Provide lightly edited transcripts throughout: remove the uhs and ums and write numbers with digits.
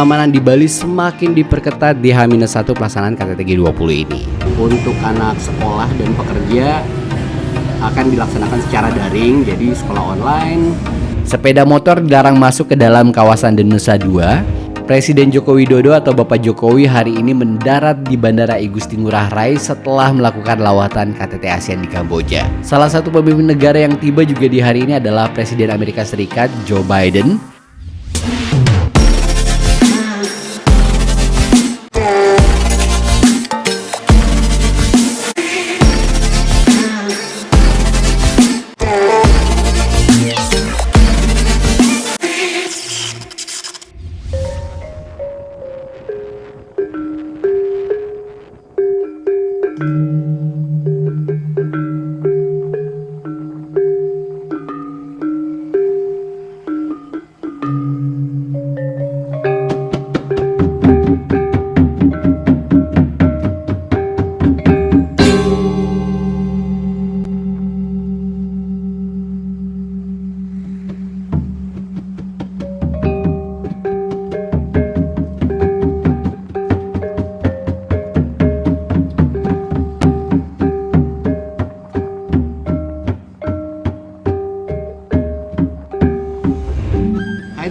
pengamanan di Bali semakin diperketat di H-1 pelaksanaan KTT G20 ini. Untuk anak sekolah dan pekerja akan dilaksanakan secara daring, jadi sekolah online. Sepeda motor dilarang masuk ke dalam kawasan Denusa II. Presiden Joko Widodo atau Bapak Jokowi hari ini mendarat di Bandara Igusti Ngurah Rai setelah melakukan lawatan KTT ASEAN di Kamboja. Salah satu pemimpin negara yang tiba juga di hari ini adalah Presiden Amerika Serikat Joe Biden.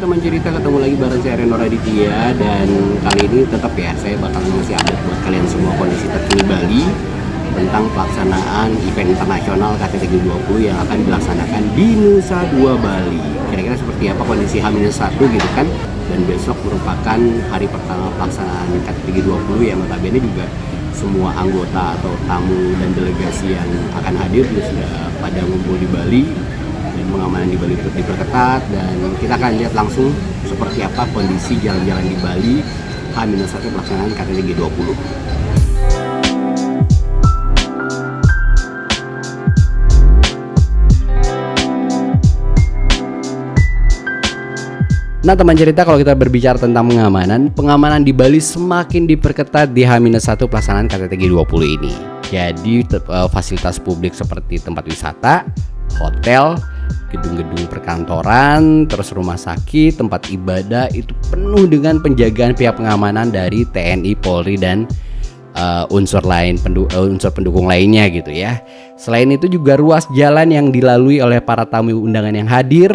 Teman cerita, ketemu lagi bareng saya Reno Raditya, dan kali ini tetap ya saya bakalan ngasih update buat kalian semua kondisi terkini Bali tentang pelaksanaan event internasional KTT G20 yang akan dilaksanakan di Nusa Dua Bali. Kira-kira seperti apa kondisi H-1 gitu kan, dan besok merupakan hari pertama pelaksanaan KTT G20 yang notabene juga semua anggota atau tamu dan delegasi yang akan hadir juga sudah pada ngumpul di Bali. Dan pengamanan di Bali itu diperketat, dan kita akan lihat langsung seperti apa kondisi jalan-jalan di Bali H-1 pelaksanaan KTT G20. Nah teman cerita, kalau kita berbicara tentang pengamanan di Bali semakin diperketat di H-1 pelaksanaan KTT G20 ini. Jadi fasilitas publik seperti tempat wisata, hotel, gedung-gedung perkantoran, terus rumah sakit, tempat ibadah itu penuh dengan penjagaan pihak pengamanan dari TNI, Polri, dan unsur pendukung lainnya gitu ya. Selain itu juga ruas jalan yang dilalui oleh para tamu undangan yang hadir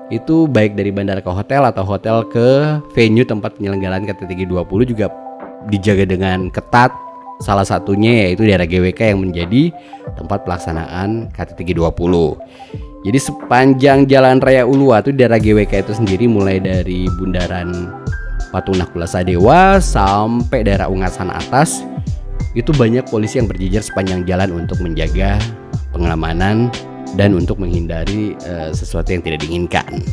itu baik dari bandara ke hotel atau hotel ke venue tempat penyelenggaraan KTT G20 juga dijaga dengan ketat. Salah satunya yaitu daerah GWK yang menjadi tempat pelaksanaan KTT G20. Jadi sepanjang Jalan Raya Ulua itu daerah GWK itu sendiri mulai dari Bundaran Patung Nakula Sadewa sampai daerah Ungasan Atas itu banyak polisi yang berjejer sepanjang jalan untuk menjaga pengamanan dan untuk menghindari sesuatu yang tidak diinginkan.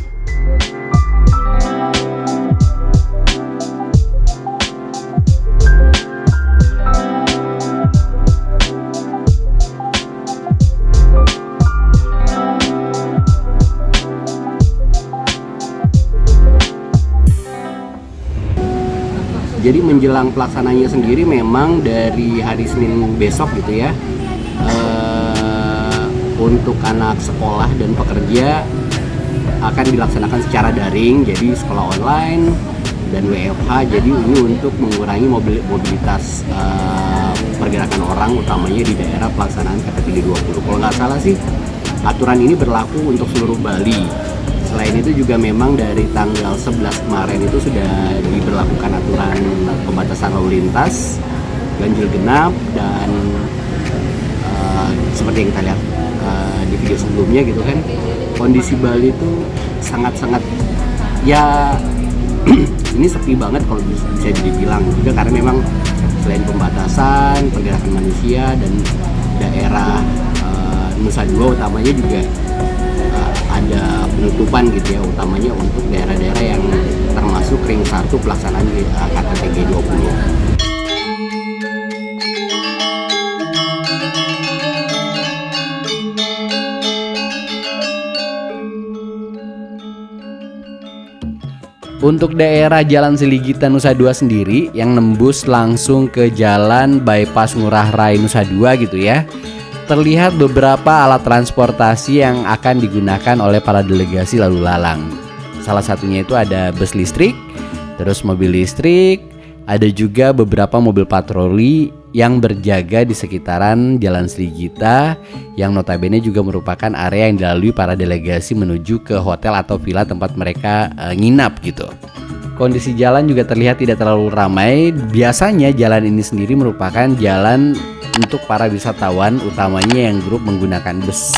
Jadi menjelang pelaksananya sendiri memang dari hari Senin besok gitu ya, untuk anak sekolah dan pekerja akan dilaksanakan secara daring, jadi sekolah online dan WFH. Jadi ini untuk mengurangi mobilitas pergerakan orang, utamanya di daerah pelaksanaan KTT G20. Kalau nggak salah sih aturan ini berlaku untuk seluruh Bali. Selain itu juga memang dari tanggal 11 kemarin itu sudah diberlakukan aturan pembatasan lalu lintas, ganjil genap, dan seperti yang kita lihat di video sebelumnya gitu kan, kondisi Bali itu sangat-sangat ya ini sepi banget kalau bisa dibilang juga, karena memang selain pembatasan pergerakan manusia dan daerah Nusa Dua utamanya juga ada penutupan gitu ya, utamanya untuk daerah-daerah yang termasuk ring 1 pelaksanaan KTT G20. Untuk daerah Jalan Seligitan Nusa Dua sendiri yang nembus langsung ke jalan bypass Ngurah Rai Nusa Dua gitu ya, terlihat beberapa alat transportasi yang akan digunakan oleh para delegasi lalu lalang. Salah satunya itu ada bus listrik, Terus mobil listrik, ada juga beberapa mobil patroli yang berjaga di sekitaran Jalan Srigita yang notabene juga merupakan area yang dilalui para delegasi menuju ke hotel atau villa tempat mereka nginap gitu. Kondisi jalan juga terlihat tidak terlalu ramai. Biasanya jalan ini sendiri merupakan jalan untuk para wisatawan, utamanya yang grup menggunakan bus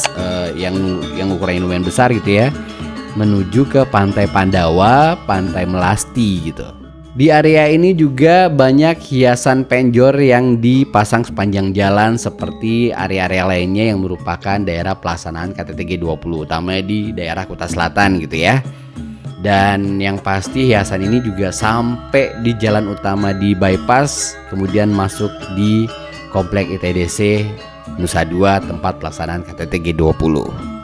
yang ukurannya lumayan besar gitu ya, menuju ke Pantai Pandawa, Pantai Melasti gitu. Di area ini juga banyak hiasan penjor yang dipasang sepanjang jalan seperti area-area lainnya yang merupakan daerah pelaksanaan KTT G20, utamanya di daerah Kuta Selatan gitu ya. Dan yang pasti hiasan ini juga sampai di jalan utama di bypass, kemudian masuk di Komplek ITDC Nusa Dua tempat pelaksanaan KTT G20.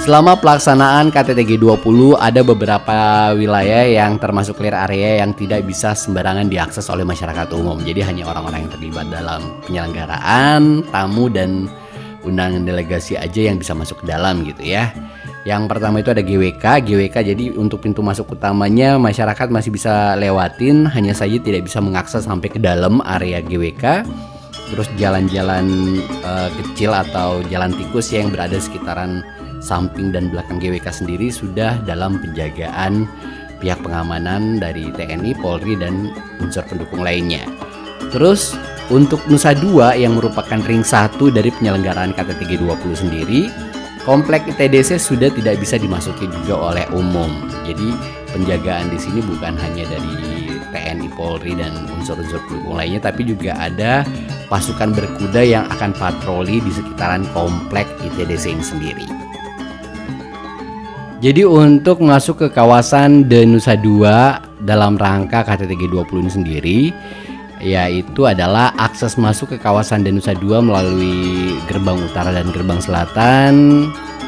Selama pelaksanaan KTT G20 ada beberapa wilayah yang termasuk clear area yang tidak bisa sembarangan diakses oleh masyarakat umum. Jadi hanya orang-orang yang terlibat dalam penyelenggaraan, tamu dan undangan delegasi aja yang bisa masuk ke dalam gitu ya. Yang pertama itu ada GWK. Jadi untuk pintu masuk utamanya masyarakat masih bisa lewatin, hanya saja tidak bisa mengakses sampai ke dalam area GWK. Terus jalan-jalan kecil atau jalan tikus yang berada sekitaran samping dan belakang GWK sendiri sudah dalam penjagaan pihak pengamanan dari TNI, Polri, dan unsur pendukung lainnya. Terus untuk Nusa Dua yang merupakan ring 1 dari penyelenggaraan KTT G20 sendiri, Komplek ITDC sudah tidak bisa dimasuki juga oleh umum. Jadi penjagaan di sini bukan hanya dari TNI, Polri, dan unsur-unsur pendukung lainnya, tapi juga ada pasukan berkuda yang akan patroli di sekitaran Komplek ITDC ini sendiri. Jadi untuk masuk ke kawasan Nusa Dua dalam rangka KTT G20 ini sendiri, yaitu adalah akses masuk ke kawasan Nusa Dua melalui gerbang utara dan gerbang selatan.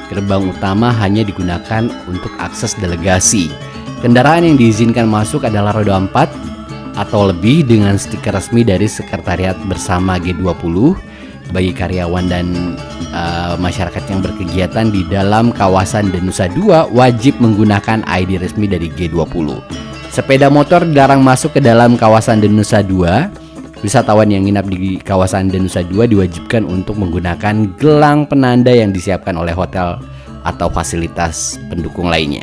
Gerbang utama hanya digunakan untuk akses delegasi. Kendaraan yang diizinkan masuk adalah roda 4 atau lebih dengan stiker resmi dari Sekretariat Bersama G20. Bagi karyawan dan masyarakat yang berkegiatan di dalam kawasan Nusa Dua wajib menggunakan ID resmi dari G20. Sepeda motor dilarang masuk ke dalam kawasan Nusa Dua. Wisatawan yang nginap di kawasan Nusa Dua diwajibkan untuk menggunakan gelang penanda yang disiapkan oleh hotel atau fasilitas pendukung lainnya.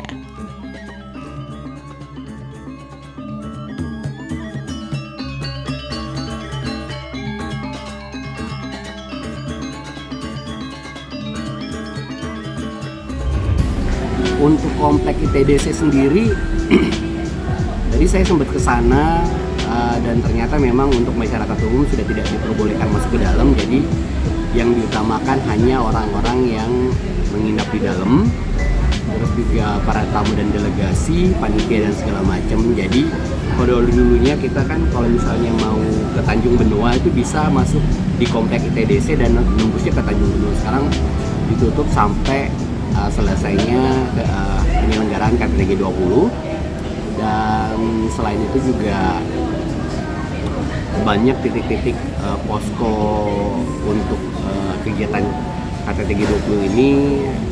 Untuk Komplek ITDC sendiri, tadi saya sempat ke sana dan ternyata memang untuk masyarakat umum sudah tidak diperbolehkan masuk ke dalam. Jadi yang diutamakan hanya orang-orang yang menginap di dalam, terus juga para tamu dan delegasi, panitia dan segala macam. Jadi kalau dulunya kita kan kalau misalnya mau ke Tanjung Benoa itu bisa masuk di Komplek ITDC dan nembusnya ke Tanjung Benoa. Sekarang ditutup sampai selesainya penyelenggaraan KTT G20. Dan selain itu juga banyak titik-titik posko untuk kegiatan KTT G20 ini,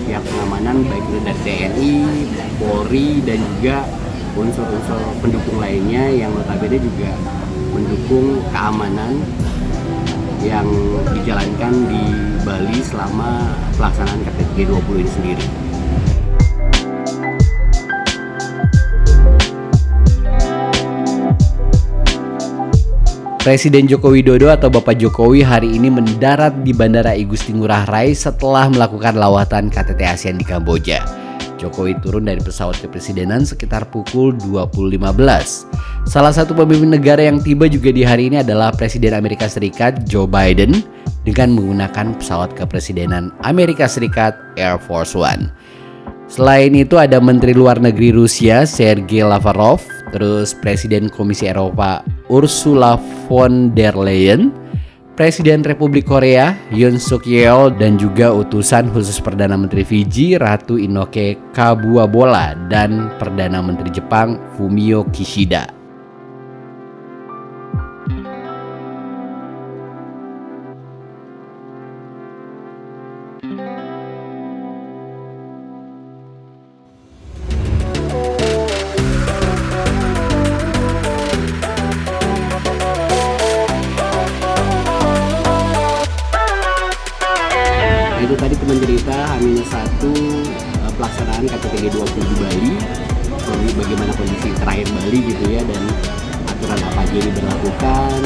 pihak pengamanan baik itu dari TNI, Polri, dan juga unsur-unsur pendukung lainnya yang notabene juga mendukung keamanan yang dijalankan di Bali selama pelaksanaan KTT G20 ini sendiri. Presiden Joko Widodo atau Bapak Jokowi hari ini mendarat di Bandara I Gusti Ngurah Rai setelah melakukan lawatan KTT ASEAN di Kamboja. Jokowi turun dari pesawat kepresidenan sekitar pukul 20.15. Salah satu pemimpin negara yang tiba juga di hari ini adalah Presiden Amerika Serikat Joe Biden dengan menggunakan pesawat kepresidenan Amerika Serikat Air Force One. Selain itu ada Menteri Luar Negeri Rusia Sergei Lavrov, terus Presiden Komisi Eropa Ursula von der Leyen, Presiden Republik Korea Yoon Suk Yeol, dan juga utusan khusus Perdana Menteri Fiji Ratu Inoke Kabuabola dan Perdana Menteri Jepang Fumio Kishida. pelaksanaan KTT G20 di Bali, bagaimana kondisi terakhir Bali gitu ya, dan aturan apa aja yang diberlakukan,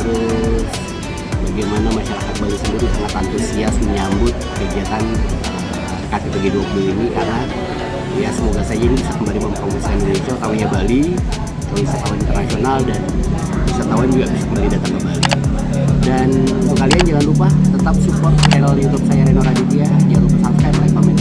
terus bagaimana masyarakat Bali sendiri sangat antusias menyambut kegiatan KTT G20 ini, karena ya semoga saja ini bisa kembali mempromosikan Indonesia, utamanya Bali, wisatawan internasional, dan wisatawan juga bisa kembali datang ke Bali. Dan untuk kalian jangan lupa tetap support channel YouTube saya Reno Raditya, jangan lupa subscribe, like, komen,